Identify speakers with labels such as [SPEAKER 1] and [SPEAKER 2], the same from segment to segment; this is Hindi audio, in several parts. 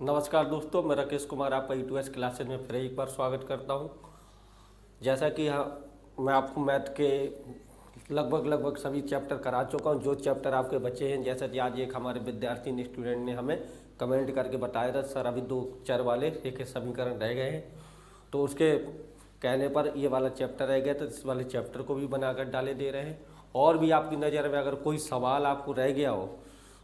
[SPEAKER 1] नमस्कार दोस्तों, मैं राकेश कुमार आपका E2S क्लासेज में फिर एक बार स्वागत करता हूं। जैसा कि मैं आपको मैथ के लगभग सभी चैप्टर करा चुका हूं। जो चैप्टर आपके बचे हैं, जैसा कि आज एक हमारे विद्यार्थी ने स्टूडेंट ने हमें कमेंट करके बताया था, सर अभी 2 चर वाले रेखीय समीकरण रह गए हैं, तो उसके कहने पर ये वाला चैप्टर रह गया, तो इस वाले चैप्टर को भी बनाकर डाले दे रहे हैं। और भी आपकी नज़र में अगर कोई सवाल आपको रह गया हो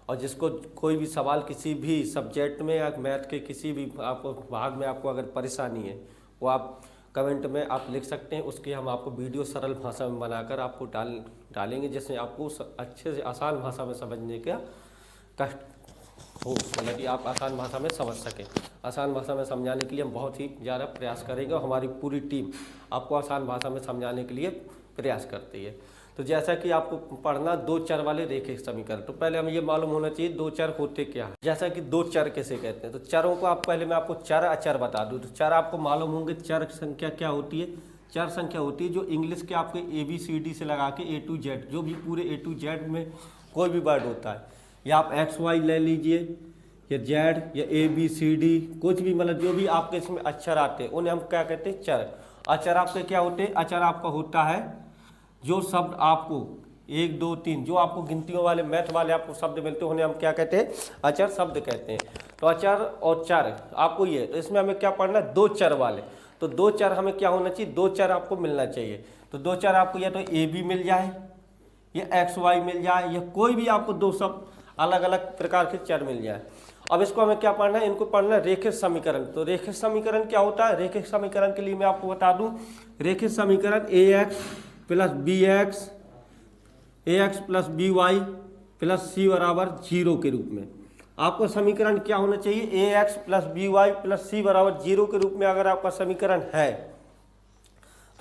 [SPEAKER 1] और जिसको कोई भी सवाल किसी भी सब्जेक्ट में या मैथ के किसी भी आपको भाग में आपको अगर परेशानी है, वो आप कमेंट में आप लिख सकते हैं। उसकी हम आपको वीडियो सरल भाषा में बनाकर आपको डालेंगे, जिसमें आपको अच्छे से आसान भाषा में समझने का कष्ट हो, मतलब कि आप आसान भाषा में समझ सकें। आसान भाषा में समझाने के लिए हम बहुत ही ज़्यादा प्रयास करेंगे और हमारी पूरी टीम आपको आसान भाषा में समझाने के लिए प्रयास करती है। तो जैसा कि आपको पढ़ना 2 चर वाले रेखीय समीकरण, तो पहले हमें ये मालूम होना चाहिए 2 चर होते क्या है। जैसा कि 2 चर कैसे कहते हैं, तो चरों को आप पहले मैं आपको चर अचर बता दूं। तो चर आपको मालूम होंगे, चर संख्या क्या होती है। चर संख्या होती है जो इंग्लिश के आपके ABCD से लगा के A to Z, जो भी पूरे A to Z में कोई भी वर्ड होता है, या आप XY ले लीजिए या Z या ABCD, कुछ भी मतलब जो भी आपके इसमें अक्षर आते हैं उन्हें हम क्या कहते हैं, चर। अचर आपके क्या होते हैं, अचर आपका होता है जो शब्द आपको 1 2 3 जो आपको गिनतियों वाले मैथ वाले आपको शब्द मिलते हैं, उन्हें हम क्या कहते हैं, अचर शब्द कहते हैं। तो अचर और चर आपको ये, तो इसमें हमें क्या पढ़ना है, 2 चर वाले। तो 2 चर हमें क्या होना चाहिए, 2 चर आपको मिलना चाहिए। तो 2 चर आपको या तो AB मिल जाए या XY मिल जाए, या कोई भी आपको 2 शब्द अलग अलग प्रकार के चर मिल जाए। अब इसको हमें क्या पढ़ना है, इनको पढ़ना है रेखीय समीकरण। तो रेखीय समीकरण क्या होता है, रेखीय समीकरण के लिए मैं आपको बता दूं, रेखीय समीकरण AX plus AX plus BY plus C बराबर 0 के रूप में आपका समीकरण क्या होना चाहिए, AX plus BY plus C बराबर 0 के रूप में अगर आपका समीकरण है,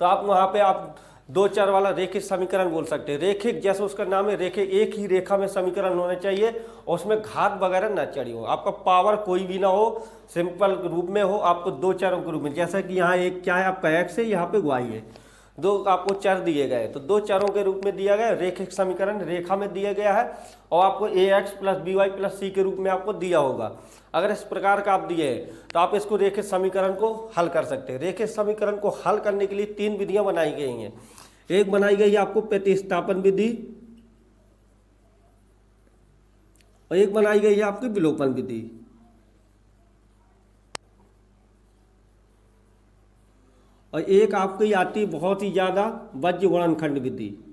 [SPEAKER 1] तो आप वहाँ पे आप 2 चर वाला रेखीय समीकरण बोल सकते हैं। रेखिक जैसे उसका नाम है, रेखिक, एक ही रेखा में समीकरण होना चाहिए और उसमें घात वगैरह ना चढ़ी हो, आपका पावर कोई भी ना हो, सिंपल रूप में हो, आपको 2 चरों के रूप में। जैसा कि यहाँ एक क्या है आपका X है, यहाँ पे Y है, 2 आपको चर दिए गए, तो 2 चरों के रूप में दिया गया रेखिक समीकरण, रेखा में दिया गया है, और आपको AX plus BY plus C के रूप में आपको दिया होगा। अगर इस प्रकार का आप दिए हैं तो आप इसको रेखिक समीकरण को हल कर सकते हैं। रेखिक समीकरण को हल करने के लिए 3 विधियां बनाई गई हैं। एक बनाई गई है आपको प्रतिस्थापन विधि, और एक बनाई गई है आपकी विलोपन विधि। और एक आपकी आती बहुत ही ज्यादा वज्र गुणनखंड विधि।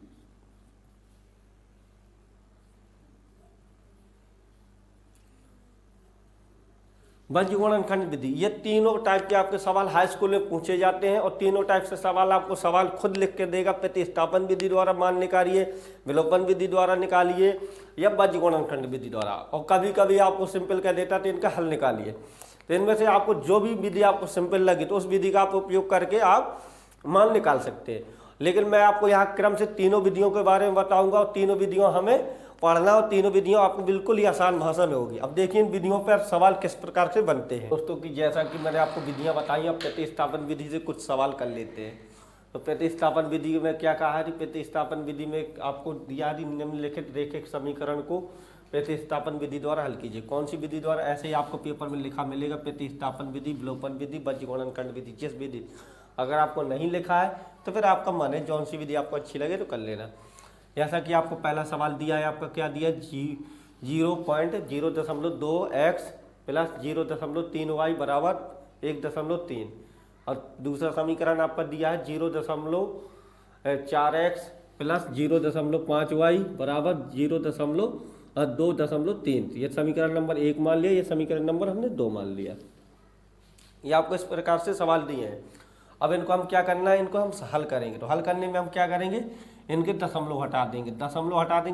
[SPEAKER 1] वज्र गुणनखंड विधि, ये तीनों टाइप के आपके सवाल हाई स्कूल में पूछे जाते हैं, और तीनों टाइप से सवाल आपको सवाल खुद लिख के देगा। प्रतिस्थापन विधि द्वारा मान निकालिए, विलोपन विधि द्वारा निकालिए, या वज्र गुणनखंड विधि द्वारा, और कभी कभी आपको सिंपल कह देता तो इनका हल निकालिए। तो इनमें से आपको जो भी विधि आपको सिंपल लगी तो उस विधि का आप उपयोग करके आप मान निकाल सकते हैं। लेकिन मैं आपको यहाँ क्रम से तीनों विधियों के बारे में बताऊंगा, और तीनों विधियों हमें पढ़ना, और तीनों विधियों आपको बिल्कुल ही आसान भाषा में होगी। अब देखिए इन विधियों पर सवाल किस प्रकार से बनते हैं दोस्तों, की जैसा कि मैंने आपको विधियां बताई, अब प्रतिस्थापन विधि से कुछ सवाल कर लेते हैं। तो प्रतिस्थापन विधि में क्या कहा है, प्रतिस्थापन विधि में आपको दिया निम्नलिखित रेखिक समीकरण को प्रतिस्थापन विधि द्वारा हल कीजिए। कौन सी विधि द्वारा, ऐसे ही आपको पेपर में लिखा मिलेगा, प्रतिस्थापन विधि, विलोपन विधि, वज्र गुणनखंड विधि। जिस विधि अगर आपको नहीं लिखा है तो फिर आपका मन है, जौन सी विधि आपको अच्छी लगे तो कर लेना। जैसा कि आपको पहला सवाल दिया है, आपका क्या दिया, 0.02x प्लस 0.3y बराबर 1.3, और दूसरा समीकरण आपका दिया है 0.4x प्लस 0.5y बराबर 0.2.3। ये समीकरण नंबर 1 मान लिया, ये समीकरण नंबर हमने 2 मान लिया। ये आपको इस प्रकार से सवाल दिए हैं। अब इनको हम क्या करना है, इनको हम हल करेंगे। तो हल करने में हम क्या करेंगे, इनके दशमलव हटा देंगे,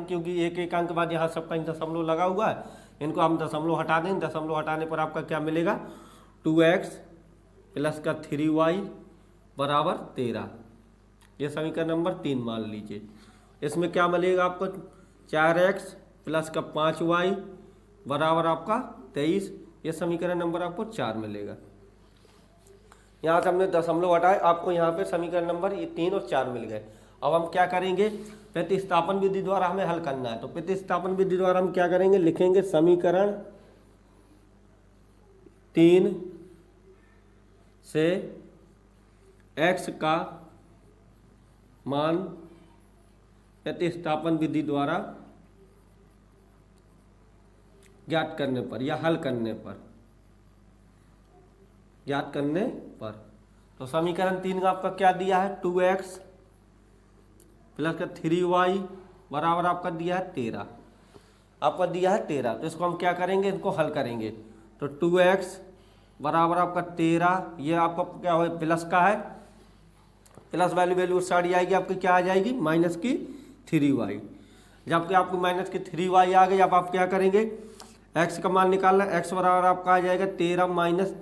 [SPEAKER 1] क्योंकि एक एक अंक बाद यहाँ सब कहीं दशमलव लगा हुआ है, इनको हम दशमलव हटा देंगे। दशमलव हटाने पर आपका क्या मिलेगा, 2x प्लस का 3y बराबर 13। ये समीकरण नंबर 3 मान लीजिए। इसमें क्या मिलेगा आपको, 4x प्लस का 5y बराबर आपका 23। ये समीकरण नंबर आपको 4 मिलेगा। यहाँ से हमने दशमलव हटाए, आपको यहाँ पे समीकरण नंबर 3 और 4 मिल गए। अब हम क्या करेंगे, प्रतिस्थापन विधि द्वारा हमें हल करना है। तो प्रतिस्थापन विधि द्वारा हम क्या करेंगे, लिखेंगे समीकरण 3 से x का मान प्रतिस्थापन विधि द्वारा ज्ञात करने पर या हल करने पर, ज्ञात करने पर। तो समीकरण 3 का आपका क्या दिया है, 2x प्लस का 3y बराबर आपका दिया है 13, आपका दिया है 13। तो इसको हम क्या करेंगे, इनको हल करेंगे। तो 2x बराबर आपका 13, ये आपका क्या हो प्लस का है, प्लस वैल्यू उस साइड आएगी आपकी क्या आ जाएगी, माइनस की 3y। जबकि आपको माइनस की 3y आ गई, अब आप क्या करेंगे, x का मान निकालना। x बराबर आपका आ जाएगा 13 माइनस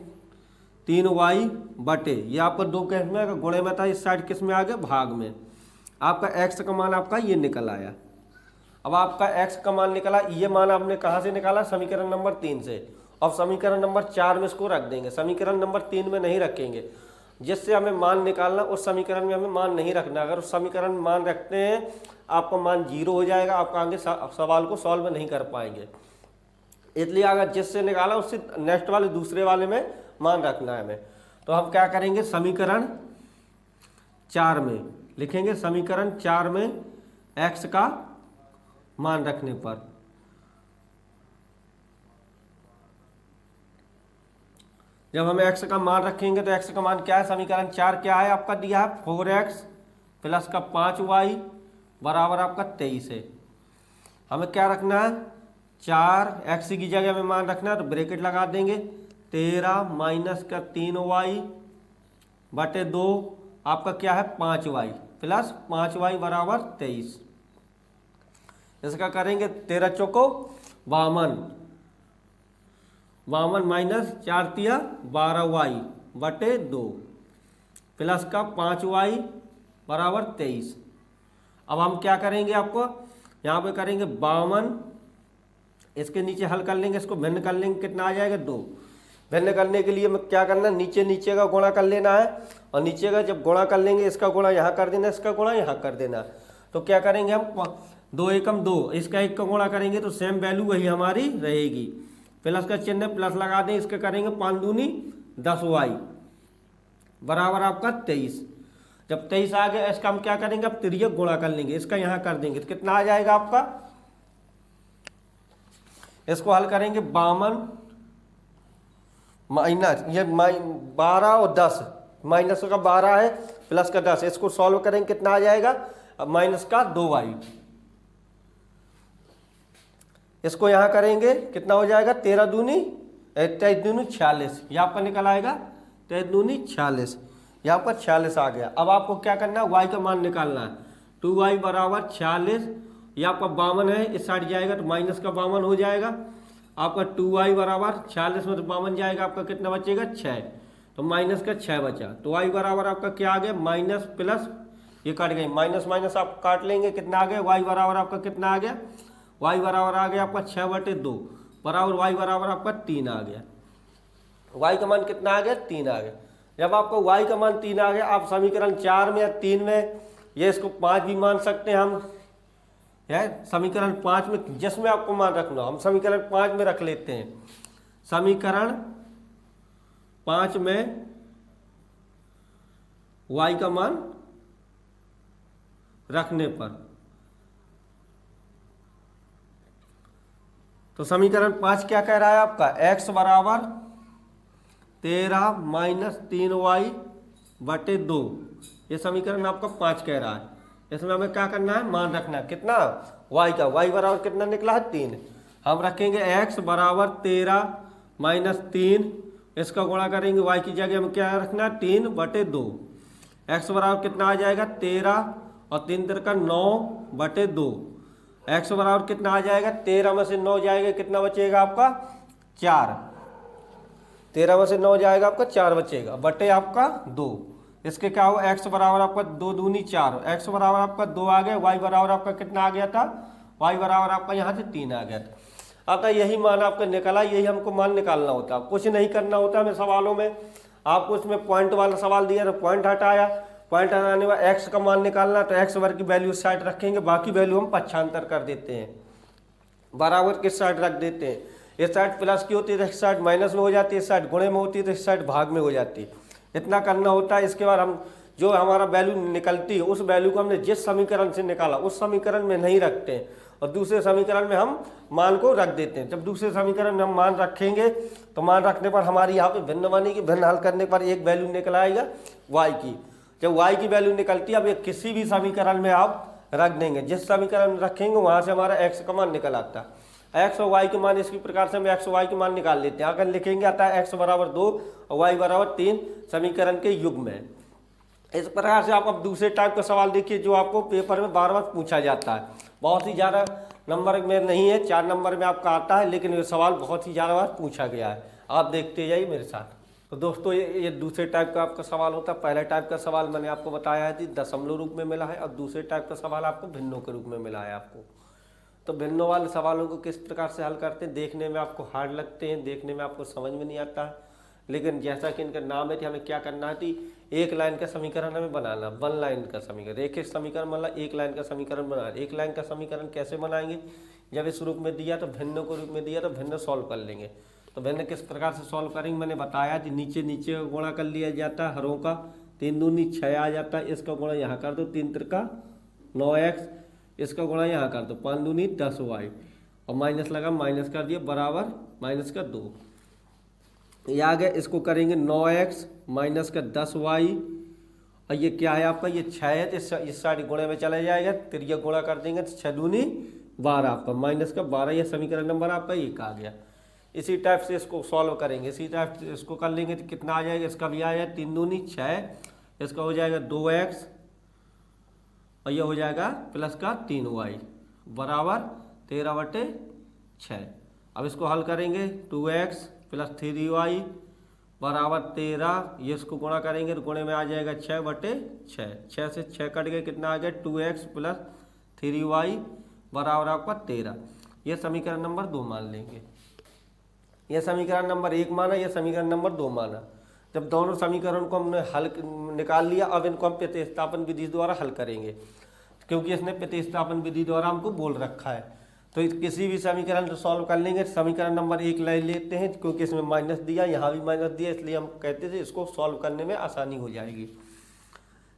[SPEAKER 1] 3y बटे, ये आपका दो केस में गुणे में था, इस साइड किस में आ गया, भाग में। आपका x का मान आपका ये निकल आया। अब आपका x का मान निकला, ये मान आपने कहाँ से निकाला, समीकरण नंबर 3 से। अब समीकरण नंबर 4 में इसको रख देंगे, समीकरण नंबर 3 में नहीं रखेंगे। जिससे हमें मान निकालना उस समीकरण में हमें मान नहीं रखना। अगर उस समीकरण में मान रखते हैं आपका मान 0 हो जाएगा, आप आगे सवाल को सॉल्व नहीं कर पाएंगे। इसलिए अगर जिससे निकाला उससे नेक्स्ट वाले दूसरे वाले में मान रखना है हमें। तो हम क्या करेंगे, समीकरण 4 में लिखेंगे, समीकरण 4 में x का मान रखने पर जब हम x का मान रखेंगे तो x का मान क्या है, समीकरण 4 क्या है आपका दिया है, 4x प्लस का 5y बराबर आपका 23 है। हमें क्या रखना है, 4x की जगह में मान रखना है, तो ब्रैकेट लगा देंगे, 13 माइनस का 3y बटे 2 आपका क्या है 5y प्लस 5y बराबर 23। इसका करेंगे 13 चौको 52, 52 माइनस 4 तिया 12y बटे 2 प्लस का 5y बराबर 23। अब हम क्या करेंगे, आपको यहाँ पे करेंगे 52, इसके नीचे हल कर लेंगे, इसको भिन्न कर लेंगे, कितना आ जाएगा 2। भिन्न करने के लिए मैं क्या करना, नीचे नीचे का गुणा कर लेना है, और नीचे का जब गुणा कर लेंगे इसका गुणा यहाँ कर देना, इसका गुणा यहाँ कर देना। तो क्या करेंगे हम, 2 एकम 2, इसका 1 का गुणा करेंगे तो सेम वैल्यू वही हमारी रहेगी। प्लस का चिन्ह प्लस लगा दें, इसके करेंगे 5 दूनी 10y बराबर आपका 23। जब 23 आ गया, इसका हम क्या करेंगे, अब तिर्यक गुणा कर लेंगे, इसका यहाँ कर देंगे, तो कितना आ जाएगा आपका, इसको हल करेंगे 52 माइनस ये 12 और 10, माइनस का 12 है प्लस का 10, इसको सॉल्व करेंगे कितना आ जाएगा, माइनस का 2y। इसको यहाँ करेंगे कितना हो जाएगा, 13 दूनी 46, यहाँ पर निकल आएगा 13 दूनी 46, यहाँ पर 46 आ गया। अब आपको क्या करना है, y का मान निकालना है। 2y बराबर 46, ये आपका 52 है, इस साइड जाएगा तो माइनस का 52 हो जाएगा। आपका 2y बराबर 46 में तो 52 जाएगा, आपका कितना बचेगा 6, तो माइनस का 6 बचा। तो y बराबर आपका क्या आ गया, माइनस प्लस ये कट गई, माइनस माइनस आप काट लेंगे, कितना आ गया, y बराबर आपका कितना आ गया, y बराबर आ गया आपका 6/2 बराबर y बराबर आपका 3 आ गया। y का मान कितना आ गया, 3 आ गया। जब आपको y का मान 3 आ गया, आप समीकरण 4 में या 3 में, ये इसको 5 भी मान सकते हैं हम, है समीकरण 5 में जिसमें आपको मान रखना, हम समीकरण 5 में रख लेते हैं। समीकरण 5 में y का मान रखने पर, तो समीकरण 5 क्या कह रहा है आपका, x बराबर 13 माइनस 3y बटे 2, ये समीकरण आपका 5 कह रहा है। इसमें हमें क्या करना है, मान रखना है, कितना y का, y बराबर कितना निकला है 3। हम रखेंगे x बराबर 13 माइनस 3, इसका गुणा करेंगे, y की जगह हमें क्या रखना है 3/2। x बराबर कितना आ जाएगा 13 और 3 का 9/2। x बराबर कितना आ जाएगा, 13 में से 9 जाएगा, कितना बचेगा आपका 4, 13 में से 9 जाएगा आपका 4 बचेगा, बटे आपका 2। इसके क्या हुआ, x बराबर आपका 2 दूनी 4, x बराबर आपका 2 आ गया, y बराबर आपका कितना आ गया था, y बराबर आपका यहाँ से 3 आ गया था। अतः यही मान आपका निकला, यही हमको मान निकालना होता, कुछ नहीं करना होता हमें सवालों में। आपको उसमें पॉइंट वाला सवाल दिया तो पॉइंट हटाया, पॉइंट हटाने में x का मान निकालना, तो x वर्ग की वैल्यू इस साइड रखेंगे, बाकी वैल्यू हम पक्षांतर कर देते हैं, बराबर किस साइड रख देते हैं, इस साइड प्लस की होती है तो इस साइड माइनस में हो जाती है, इस साइड गुणे में होती है तो इस साइड भाग में हो जाती है। इतना करना होता है। इसके बाद हम जो हमारा वैल्यू निकलती है उस वैल्यू को हमने जिस समीकरण से निकाला उस समीकरण में नहीं रखते हैं और दूसरे समीकरण में हम मान को रख देते हैं। जब दूसरे समीकरण में हम मान रखेंगे तो मान रखने पर हमारी यहाँ पे भिन्न बनेगी, भिन्न हल करने पर एक वैल्यू निकल आएगा y की। जब y की वैल्यू निकलती है, अब ये किसी भी समीकरण में आप रख देंगे, जिस समीकरण में रखेंगे वहाँ से हमारा x का मान निकल आता है। x और y के मान इसकी प्रकार से हम x और y के मान निकाल लेते हैं। अगर लिखेंगे आता है x बराबर 2 और y बराबर 3 समीकरण के युग्म है। इस प्रकार से आप अब दूसरे टाइप का सवाल देखिए जो आपको पेपर में बार बार पूछा जाता है। बहुत ही ज़्यादा नंबर में नहीं है, 4 नंबर में आपका आता है, लेकिन ये सवाल बहुत ही ज़्यादा बार पूछा गया है। आप देखते जाइए मेरे साथ। तो दोस्तों ये दूसरे टाइप का आपका सवाल होता है। पहले टाइप का सवाल मैंने आपको बताया है कि दशमलव रूप में मिला है और दूसरे टाइप का सवाल आपको भिन्नों के रूप में मिला है आपको। तो भिन्नों वाले सवालों को किस प्रकार से हल करते हैं, देखने में आपको हार्ड लगते हैं, देखने में आपको समझ में नहीं आता है, लेकिन जैसा कि इनका नाम है कि हमें क्या करना है कि एक लाइन का समीकरण हमें बनाना, 1 लाइन का समीकरण, एक समीकरण मतलब एक लाइन का समीकरण बनाना। एक लाइन का समीकरण कैसे बनाएंगे, जब इस रूप में दिया तो भिन्न को रूप में दिया तो भिन्न सॉल्व कर लेंगे। तो भिन्न किस प्रकार से सॉल्व करेंगे मैंने बताया कि नीचे नीचे गुणा कर लिया जाता है, हरों का 3 दूनी 6 आ जाता है, इसका गुणा यहाँ कर दो 3 त्रिका 9x, इसका गुणा यहाँ कर दो 5 दूनी 10y और माइनस लगा, माइनस कर दिया बराबर माइनस का 2। ये आ गया, इसको करेंगे 9x माइनस का 10y और ये क्या है आपका, ये 6 है तो इस साइड गुणे में चला जाएगा, तिरिया गुणा कर देंगे तो 6 दूनी 12 आपका माइनस का 12। ये समीकरण नंबर आपका एक आ गया। इसी टाइप से इसको सॉल्व करेंगे, इसी टाइप से इसको कर लेंगे तो कितना आ जाएगा, इसका भी आ जाएगा 3 दूनी 6, इसका हो जाएगा 2x और यह हो जाएगा प्लस का 3y बराबर 13/6। अब इसको हल करेंगे 2x प्लस 3y बराबर 13, ये इसको गुणा करेंगे तो गुणे में आ जाएगा 6/6, 6 से 6 कट गए, कितना आ गया 2x प्लस 3y बराबर आपका 13। ये समीकरण नंबर 2 मान लेंगे। यह समीकरण नंबर 1 माना, यह समीकरण नंबर 2 माना। जब दोनों समीकरण को हमने हल निकाल लिया, अब इनको हम प्रतिस्थापन विधि द्वारा हल करेंगे, क्योंकि इसने प्रतिस्थापन विधि द्वारा हमको बोल रखा है। तो किसी भी समीकरण को सॉल्व कर लेंगे। समीकरण नंबर 1 ले लेते हैं, क्योंकि इसमें माइनस दिया, यहाँ भी माइनस दिया, इसलिए हम कहते थे इसको सॉल्व करने में आसानी हो जाएगी।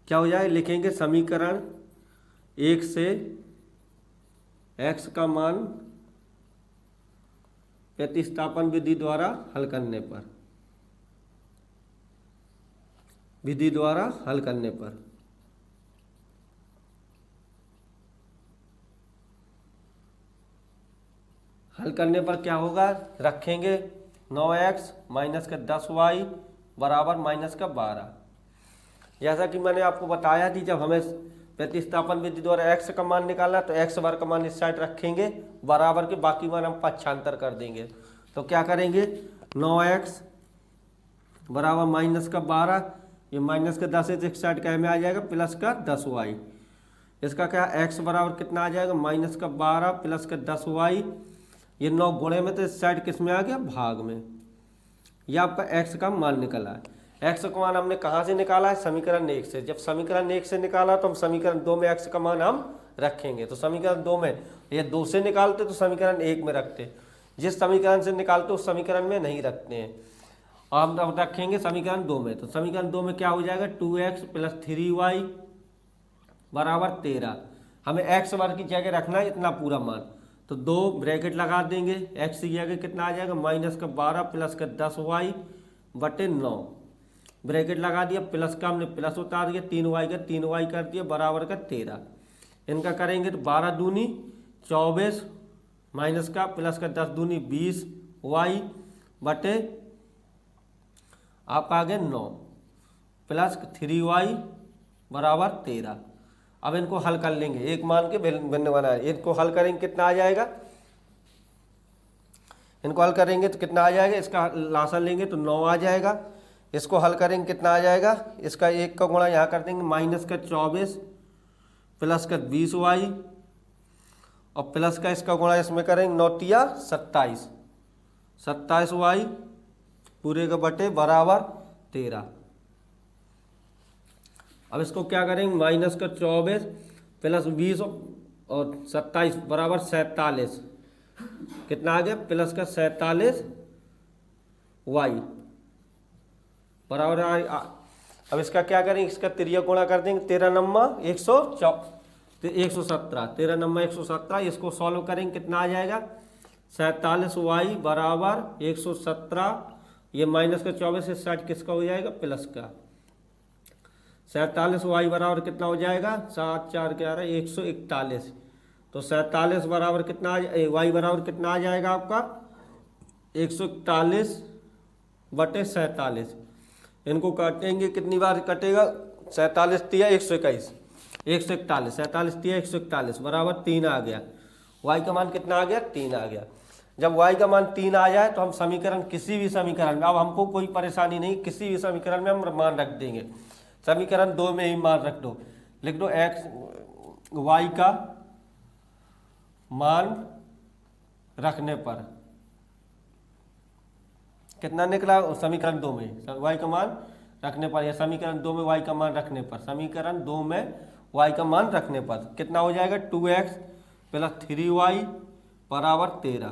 [SPEAKER 1] क्या हो जाए, लिखेंगे समीकरण 1 से x का मान प्रतिस्थापन विधि द्वारा हल करने पर, विधि द्वारा हल करने पर क्या होगा, रखेंगे 9x माइनस का 10y बराबर माइनस का 12। जैसा कि मैंने आपको बताया थी, जब हमें प्रतिस्थापन विधि द्वारा x का मान निकालना तो x बार का मान इस साइड रखेंगे, बराबर के बाकी मान हम पक्षांतर कर देंगे। तो क्या करेंगे, 9x बराबर माइनस का 12, ये माइनस का 10 है तो एक साइड क्या में आ जाएगा प्लस का 10y। इसका क्या x बराबर कितना आ जाएगा, माइनस का 12 प्लस का 10y, ये 9 गुणे में तो इस साइड किस में आ गया, भाग में। यह आपका x का मान निकला है। x का मान हमने कहाँ से निकाला है, समीकरण 1 से। जब समीकरण 1 से निकाला तो हम समीकरण 2 में x का मान हम रखेंगे। तो समीकरण 2 में ये 2 से निकालते तो समीकरण 1 में रखते, जिस समीकरण से निकालते उस समीकरण में नहीं रखते हैं। और हम अब रखेंगे समीकरण 2 में। तो समीकरण 2 में क्या हो जाएगा, 2x प्लस 3y बराबर 13। हमें x वर्ग की जगह रखना है इतना पूरा मान, तो 2 ब्रैकेट लगा देंगे, x की जगह कितना आ जाएगा, माइनस का 12 प्लस का 10y बटे 9 ब्रैकेट लगा दिया, प्लस का हमने प्लस उतार दिया, 3y का 3y कर दिया बराबर का 13। इनका करेंगे तो 12 दूनी 24 माइनस का प्लस का 10 दूनी 20y बटे आपका आ गया 9 प्लस 3y बराबर 13। अब इनको हल कर लेंगे, एक मान के भिन्न बनाए, इनको हल करेंगे कितना आ जाएगा, इनको हल करेंगे तो कितना आ जाएगा, इसका लासन लेंगे तो 9 आ जाएगा। इसको हल करेंगे कितना आ जाएगा, इसका 1 का गुणा यहाँ कर देंगे, माइनस का 24 प्लस का 20y और प्लस का इसका गुणा इसमें करेंगे 9 तिया 27, 27y पूरे का बटे बराबर 13। अब इसको क्या करेंगे, माइनस का 24 प्लस 20 और 27 बराबर 47 कितना आ गया प्लस का 47 वाई बराबर अब इसका क्या करेंगे, इसका तिरिया गुणा कर देंगे, 13 नम्मा 117, 13 नम्मा 117, इसको सॉल्व करेंगे कितना आ जाएगा 47 वाई बराबर 117, ये माइनस का 24 से 60 किसका हो जाएगा प्लस का, 47 वाई बराबर कितना हो जाएगा 7 4 11 141, तो 47 बराबर कितना वाई बराबर कितना आ जाएगा आपका 141 बटे 47, इनको काटेंगे कितनी बार कटेगा 47 तिया 141, 141 47 तिया 141 बराबर 3 आ गया, वाई का मान कितना आ गया 3 आ गया। जब y का मान 3 आ जाए तो हम समीकरण किसी भी समीकरण में, अब हमको कोई परेशानी नहीं, किसी भी समीकरण में हम मान रख देंगे, समीकरण 2 में ही मान रख दो, लिख दो x y का मान रखने पर कितना निकला समीकरण 2 में y का मान रखने पर, या समीकरण 2 में y का मान रखने पर, समीकरण 2 में y का मान रखने पर कितना हो जाएगा 2x प्लस 3y बराबर 13,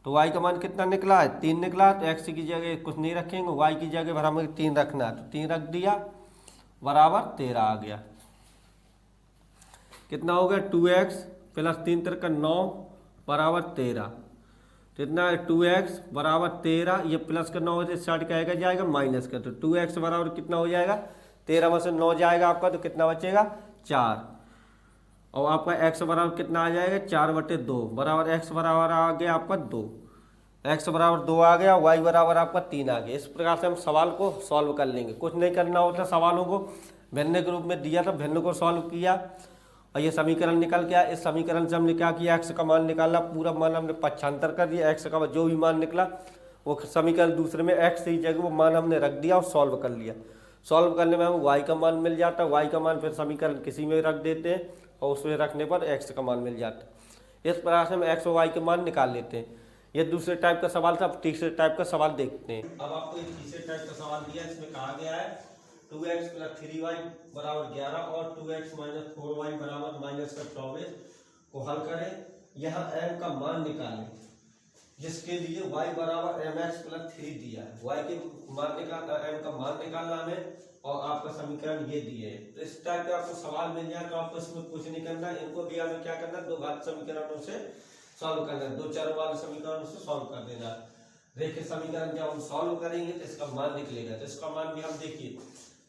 [SPEAKER 1] तो y का मान कितना निकला है 3 निकला है, तो x की जगह कुछ नहीं रखेंगे, y की जगह पर हमें 3 रखना है, तो 3 रख दिया बराबर 13 आ गया। कितना हो गया 2x प्लस 3 तिरका 9 बराबर 13, तो इतना 2x बराबर 13, ये प्लस का 9 से 60 का आएगा जाएगा माइनस का, तो 2x बराबर कितना हो जाएगा 13 में से 9 जाएगा आपका, तो कितना बचेगा 4, और आपका x बराबर कितना आ जाएगा 4/2 बराबर x बराबर आ गया आपका 2, x बराबर 2 आ गया, y बराबर आपका 3 आ गया। इस प्रकार से हम सवाल को सॉल्व कर लेंगे, कुछ नहीं करना होता, सवालों को भिन्न के रूप में दिया था, भिन्न को सॉल्व किया और ये समीकरण निकल गया। इस समीकरण से हमने क्या किया x का मान निकाला, पूरा मान हमने पक्षांतर कर दिया, x का जो भी मान निकला वो समीकरण दूसरे में x की जगह वो मान हमने रख दिया और सॉल्व कर लिया। सॉल्व करने में हमें y का मान मिल जाता, y का मान फिर समीकरण किसी में रख देते हैं और उसमें रखने पर x का मान मिल जाता। इस प्रकार से हम x और y के मान निकाल लेते हैं। ये दूसरे टाइप का सवाल था, अब तीसरे टाइप का सवाल देखते हैं। अब आपको एक तीसरे टाइप का सवाल दिया, इसमें कहा गया है 2x प्लस 3y बराबर 11 और 2x माइनस 4y बराबर माइनस का 24 को हल करें। यहाँ m का मान निकालें, जिसके लिए y बराबर mx प्लस 3 दिया है, y के मान निकालना, m का मान निकालना हमें, और आपका समीकरण ये दिए है। तो इस टाइप का आपको सवाल मिल जाए तो आपको इसमें कुछ नहीं करना, इनको भी हमें क्या करना, दो घात समीकरणों से सॉल्व करना, दो चर वाले समीकरणों से सॉल्व कर देना। रेखीय समीकरण जब हम सॉल्व करेंगे तो इसका मान निकलेगा, तो इसका मान भी हम देखिए,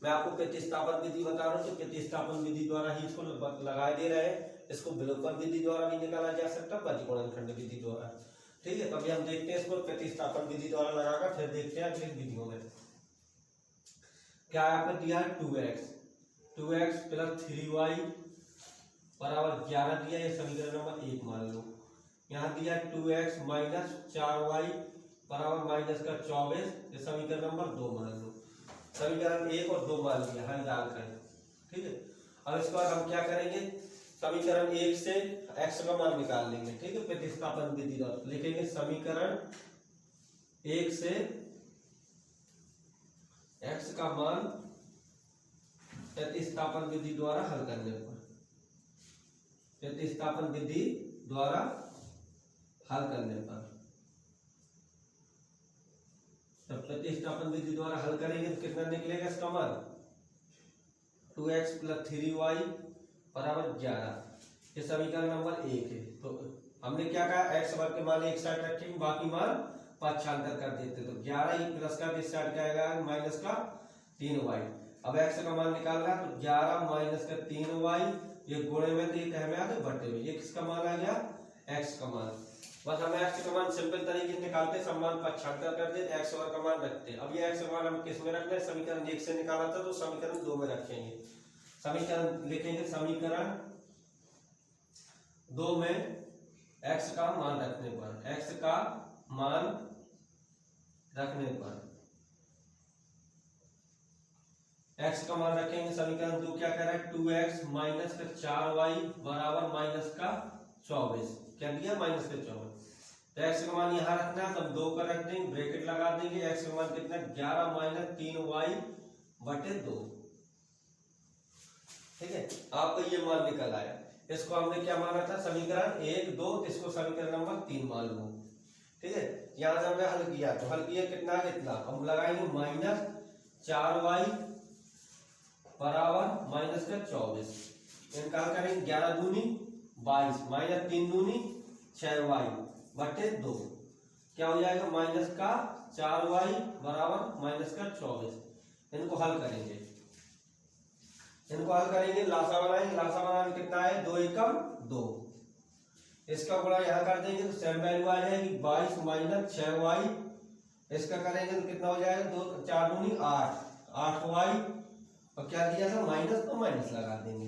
[SPEAKER 1] मैं आपको प्रतिस्थापन विधि बता रहा हूँ, तो प्रतिस्थापन विधि द्वारा ही इसको लगा दे रहे हैं। इसको विलोपन विधि द्वारा भी निकाला जा सकता है, प्रतिगुणनखंड विधि द्वारा, ठीक है। तभी हम देखते हैं इसको प्रतिस्थापन विधि द्वारा लगाकर, फिर देखते हैं अगली विधियों में क्या आपने दिया है 2x प्लस 3y बराबर 11 दिया, ये समीकरण नंबर 1 मान लो। यहाँ दिया 2x माइनस 4y बराबर माइनस का 24, ये समीकरण नंबर 2 मान लो। समीकरण 1 और 2 मान लिया हल डालकर, ठीक है। अब इसके बाद हम क्या करेंगे, समीकरण 1 से x का मान निकाल लेंगे, ठीक है। प्रतिस्थापन विधि द्वारा लिखेंगे समीकरण 1 से x का मान प्रतिस्थापन विधि द्वारा हल करने पर, प्रतिस्थापन विधि द्वारा हल करने पर, जब प्रतिस्थापन विधि द्वारा हल करेंगे तो कितना निकलेगा इसका मान 2x प्लस 3y बराबर 11, ये समीकरण नंबर 1 है। तो हमने क्या कहा, x वर्ग के मान एक साइड रखेंगे, बाकी मान पक्षांतर कर देते, तो 11 ही प्लस का इस साइड का आएगा माइनस का 3y। अब x का मान निकालना, तो 11 माइनस का 3y, ये गुणे में तो ये हमें आगे बटे में, ये किसका मान आ गया x का मान। बस हमें x का मान सिंपल तरीके से निकालते, सब मान पक्षांतर कर देते, x वर्ग का मान रखते। अब ये x का मान हम किस में रखना है, समीकरण 1 से निकाला था तो समीकरण 2 में रखेंगे। समीकरण लिखेंगे, समीकरण 2 में x का मान रखने पर, x का मान रखने पर x का मान रखेंगे, समीकरण 2 क्या कह रहा है 2x माइनस का 4y बराबर माइनस का 24, क्या दिया माइनस का 24। तो x का मान यहाँ रखना है, तब 2 का रख देंगे, ब्रैकेट लगा देंगे, x का मान कितना 11 माइनस 3y बटे 2, ठीक है। आपको ये मान निकल आया। इसको हमने क्या माना था, समीकरण 1 2, इसको समीकरण नंबर 3 मान लो। ठीक है, यहाँ से हमने हल किया, तो हल किया कितना कितना, हम लगाएंगे -4y बराबर -24, इनका करेंगे 11 दूनी 22, -3 दूनी 6y बटे 2, क्या हो जाएगा -4y बराबर -24। इनको हल करेंगे, लासा बनाएंगे, लासा बनाने कितना है 2 एकम 2, इसका गुणा यहाँ कर देंगे तो सेम वैल्यू आ जाएगी 22 - 6y, इसका करेंगे तो कितना हो जाएगा 2 4 दूनी 8, 8y, और क्या दिया था माइनस, तो माइनस लगा देंगे।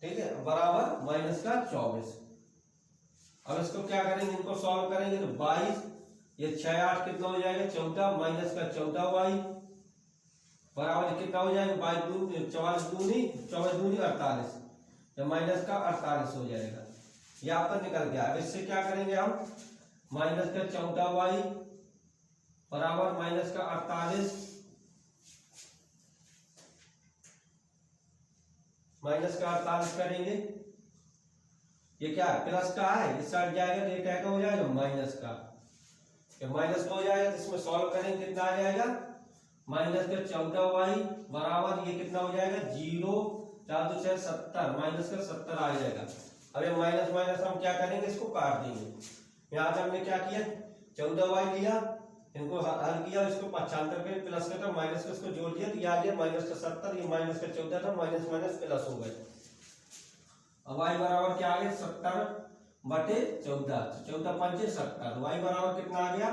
[SPEAKER 1] ठीक है, बराबर -24। अब इसको क्या करेंगे, इनको सॉल्व करेंगे तो 22, ये 6 8 कितना हो जाएगा 14, -14y बराबर कितना हो जाएगा 22 दूनी 24 दूनी 48, या -48 हो जाएगा, ये आपका निकल गया। अब इससे क्या करेंगे हम, -14y बराबर -48, -48 करेंगे, ये क्या है प्लस का है, इस साइड जाएगा तो ये क्या का हो जाएगा माइनस का, ये माइनस का हो जाएगा, तो इसमें सॉल्व करेंगे कितना आ जाएगा -14y बराबर ये कितना हो जाएगा 0 4 2 6 70, -70 आ जाएगा। अब ये माइनस माइनस हम क्या करेंगे, इसको काट देंगे। यहाँ से हमने क्या किया 14y लिया, इनको हल किया, इसको 75 पे प्लस का था, माइनस का इसको जोड़ दिया तो ये आ गया -70, ये -14 था, माइनस माइनस प्लस हो गए। अब y बराबर क्या आ गया 70 बटे 14, 14 पंचे 70, y बराबर कितना आ गया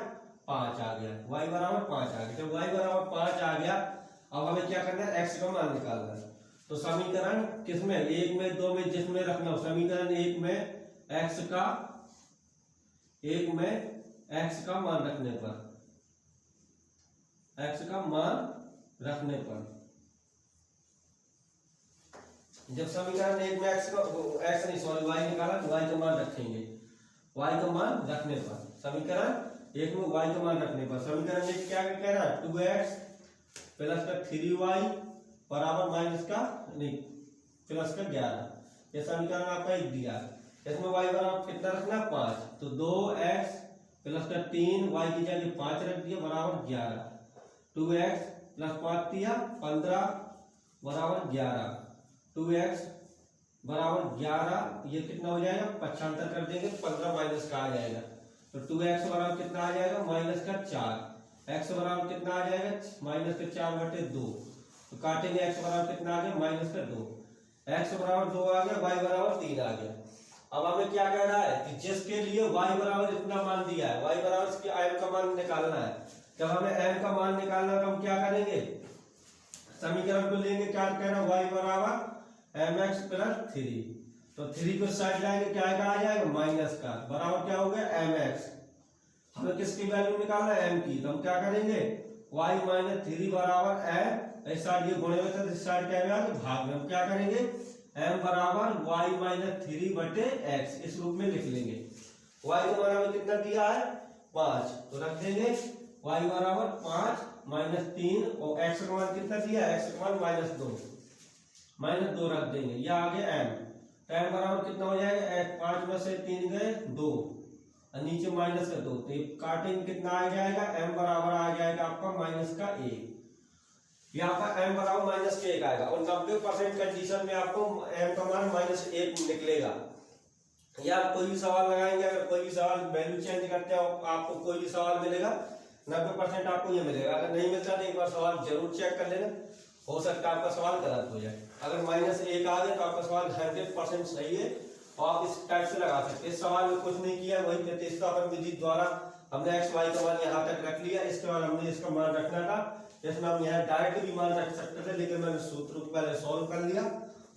[SPEAKER 1] 5 आ गया, y बराबर 5 आ गया। जब y बराबर 5 आ गया, अब हमें क्या करना है x का मान निकालना है। तो समीकरण किसमें 1 में 2 में जिसमें रखना हो, समीकरण 1 में x का मान रखने पर, x का मान रखने पर, जब समीकरण 1 में y निकाला तो y का मान रखेंगे, y का मान रखने पर, समीकरण 1 में y का मान रखने पर, समीकरण 1 क्या कह रहा है 2x प्लस का 3y बराबर प्लस का 11, ये समीकरण आपका 1 दिया। इसमें y बराबर कितना रखना 5, तो 2x प्लस का 3, y की जगह 5 रख दिया बराबर 11, 2x प्लस 5 दिया 15 बराबर 11, 2x बराबर 11, ये कितना हो जाएगा 75 कर देंगे तो 15 माइनस का आ जाएगा, तो 2x बराबर कितना आ जाएगा -4, x बराबर कितना आ जाएगा -4 बटे 2, तो काटेंगे x बराबर कितना आ गया -2, x बराबर 2 आ गया, y बराबर 3 आ गया। अब हमें क्या कह रहा है कि जिसके लिए y बराबर इतना मान दिया है, y बराबर इसके m का मान निकालना है। जब हमें m का मान निकालना है तो हम क्या करेंगे, समीकरण को लेंगे, क्या कहना y बराबर mx + 3, तो 3 को साइड लाएंगे क्या आ जाएगा माइनस का, बराबर क्या हो गया mx। हमें किसकी वैल्यू निकालना है m की, तो हम क्या करेंगे y - 3 बराबर m, इस साइड ये गुणे में था, इस साइड क्या है भाग में, हम क्या करेंगे m बराबर y - 3 बटे x, इस रूप में लिख लेंगे। y का मान हमें कितना दिया है 5, तो रख देंगे y बराबर 5 - 3, और x का मान कितना दिया है, x का मान -2 रख देंगे, यह आ गया m, तो m बराबर कितना हो जाएगा 5 में से 3 गए 2, और नीचे माइनस का 2, तो काटेंगे कितना आ जाएगा m बराबर आ जाएगा आपका -1, यहाँ पर m बराबर -1 आएगा, और 90% कंडीशन में आपको m का मान -1 निकलेगा। या कोई भी सवाल लगाएंगे, अगर कोई भी सवाल वैल्यू चेंज करते हो आपको कोई भी सवाल मिलेगा 90% आपको ये मिलेगा, अगर नहीं मिलता तो एक बार सवाल जरूर चेक कर लेना, हो सकता है आपका सवाल गलत हो जाए। अगर -1 आ गया तो आपका सवाल 100% सही है, और आप इस टाइप से लगा सकते हैं। इस सवाल में कुछ नहीं किया, वही प्रतिस्थापन विधि द्वारा हमने x y का मान यहाँ तक रख लिया, इसके बाद हमने इसका मान रखना था, इसमें हम यहाँ डायरेक्ट भी मान रख सकते थे, लेकिन मैंने सूत्र को पहले सॉल्व कर लिया,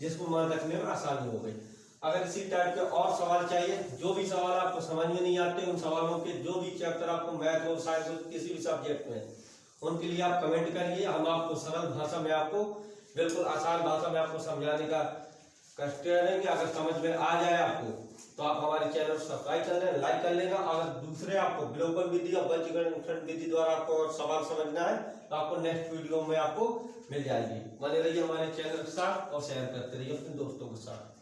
[SPEAKER 1] जिसको मान रखने में आसानी हो गई। अगर इसी टाइप के और सवाल चाहिए, जो भी सवाल आपको समझ में नहीं आते, उन सवालों के जो भी चैप्टर आपको मैथ हो साइंस हो किसी भी सब्जेक्ट में, उनके लिए आप कमेंट करिए, हम आपको सरल भाषा में आपको बिल्कुल आसान भाषा में आपको समझाने का कष्ट करेंगे। अगर समझ में आ जाए आपको तो आप हमारे चैनल को सब्सक्राइब कर लेना, लाइक कर लेना। अगर दूसरे आपको विलोपन विधि और वर्गीकरण विधि द्वारा आपको सवाल समझना है तो आपको नेक्स्ट वीडियो में आपको मिल जाएगी। बने रहिए हमारे चैनल के साथ और शेयर करते रहिए अपने दोस्तों के साथ।